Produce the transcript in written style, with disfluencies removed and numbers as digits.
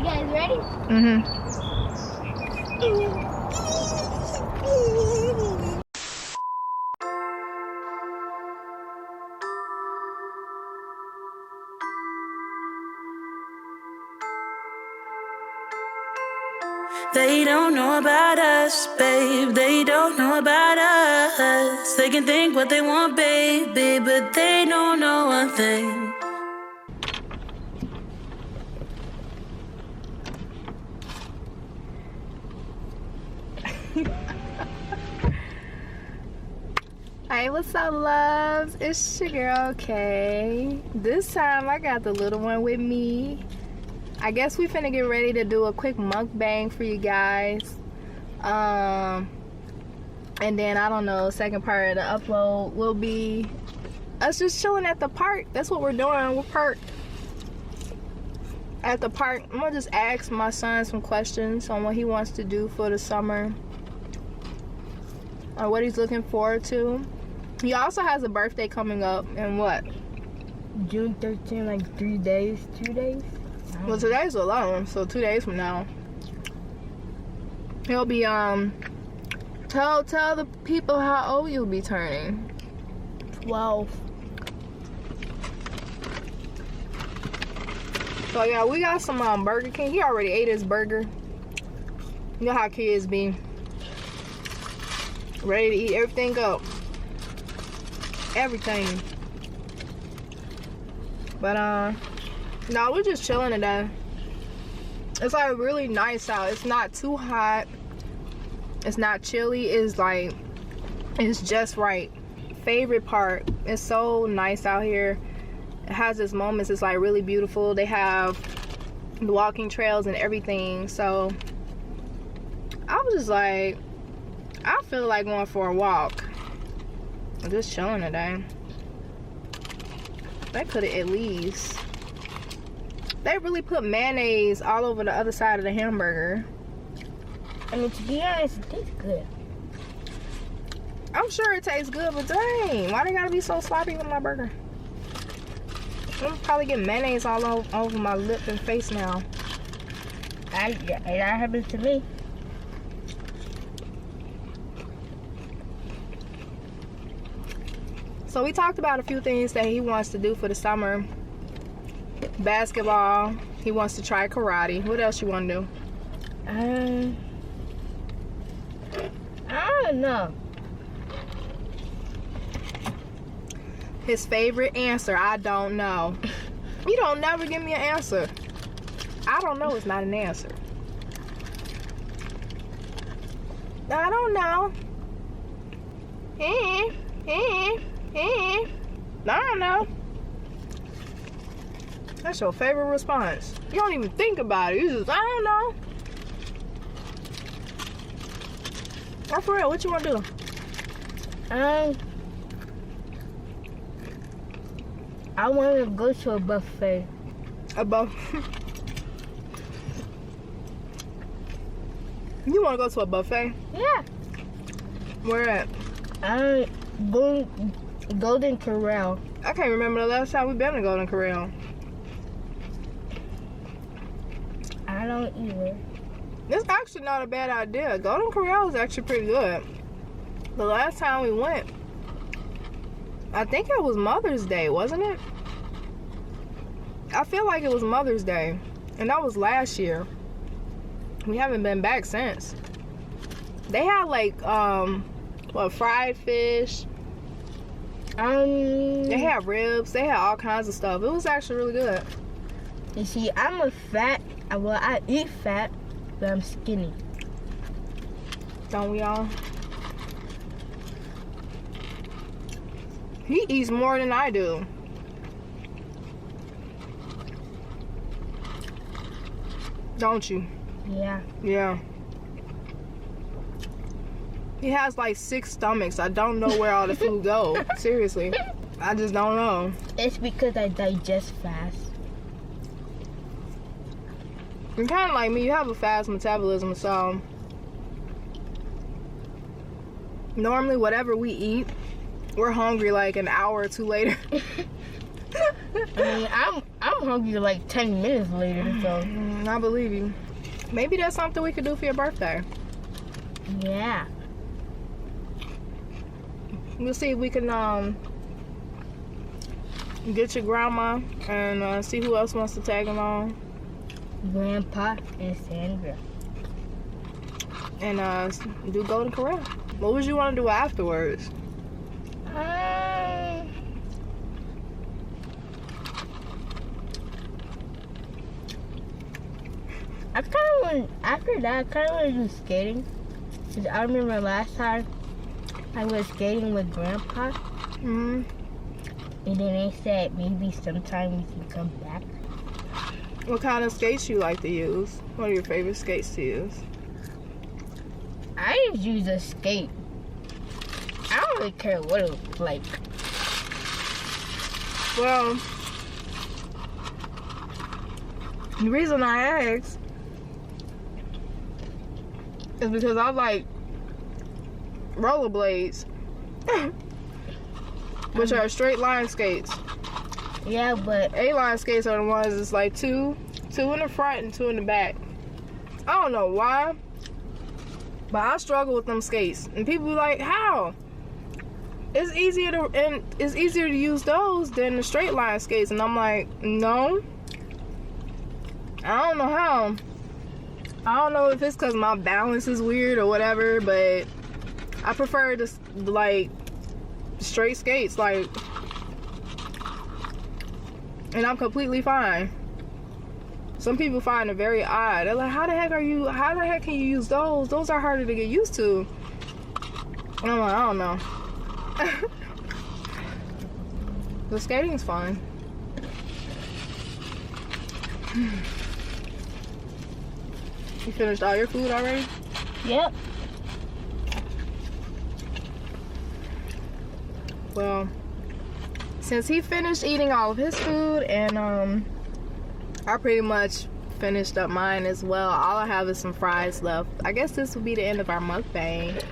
guys ready? They don't know about us, babe. They don't know about us. They can think what they want, baby, but they don't know one thing. Hey, what's up, loves? It's your girl, Kay. This time I got the little one with me. I guess we finna get ready to do a quick mukbang for you guys. And then, I don't know, second part of the upload will be us just chilling at the park. That's what we're doing. We're parked at the park. I'm gonna just ask my son some questions on what he wants to do for the summer, or what he's looking forward to. He also has a birthday coming up in what? June 13th, like 3 days, 2 days? Well, today's 11, so 2 days from now. He'll be, tell the people how old you'll be turning. 12. So, yeah, we got some, Burger King. He already ate his burger. You know how kids be. Ready to eat everything up. Everything. But, no, we're just chilling today. It's like really nice out. It's not too hot. It's not chilly. It's like, it's just right. Favorite part. It's so nice out here. It has its moments. It's like really beautiful. They have the walking trails and everything. So I was just like, I feel like going for a walk. I'm just chilling today. They could have at least. They really put mayonnaise all over the other side of the hamburger. I mean, to be honest, it tastes good. I'm sure it tastes good, but dang, why they gotta be so sloppy with my burger? I'm probably getting mayonnaise all over my lip and face now. That happens to me. So we talked about a few things that he wants to do for the summer. Basketball. He wants to try karate. What else you want to do? I don't know. His favorite answer, I don't know. You don't never give me an answer. I don't know is not an answer. I don't know. I don't know. That's your favorite response. You don't even think about it. You just, I don't know. Oh, for real, what you want to do? I want to go to a buffet. A buffet? You want to go to a buffet? Yeah. Where at? Golden Corral. I can't remember the last time we've been to Golden Corral. I don't either. It's actually not a bad idea. Golden Corral is actually pretty good. The last time we went, I think it was Mother's Day, wasn't it? I feel like it was Mother's Day. And that was last year. We haven't been back since. They had like, fried fish. They had ribs. They had all kinds of stuff. It was actually really good. You see, I eat fat, but I'm skinny. Don't we all? He eats more than I do. Don't you? Yeah. Yeah. He has like 6 stomachs. I don't know where all the food goes. Seriously. I just don't know. It's because I digest fast. You're kind of like me. You have a fast metabolism, so normally whatever we eat, we're hungry like an hour or two later. I mean, I'm I'm hungry like 10 minutes later, so. I believe you. Maybe that's something we could do for your birthday. Yeah. We'll see if we can get your grandma and see who else wants to tag along. Grandpa and Sandra. And do Golden Corral. What would you want to do afterwards? I kind of want, after that, I kind of want to do skating. Because I remember last time I was skating with Grandpa. Mm-hmm. And then they said maybe sometime we can come back. What kind of skates you like to use? What are your favorite skates to use? I just use a skate. I don't really care what it looks like. Well, the reason I asked is because I like rollerblades, which are straight line skates. Yeah, but A-line skates are the ones that's like two in the front and 2 in the back. I don't know why, but I struggle with them skates. And people be like, how? It's easier to use those than the straight line skates. And I'm like, no. I don't know how. I don't know if it's because my balance is weird or whatever, but I prefer this like straight skates, like, and I'm completely fine. Some people find it very odd. They're like, how the heck can you use those? Those are harder to get used to. And I'm like, I don't know. The skating's fun. You finished all your food already? yep. Well, since he finished eating all of his food and I pretty much finished up mine as well, all I have is some fries left. I guess this will be the end of our mukbang.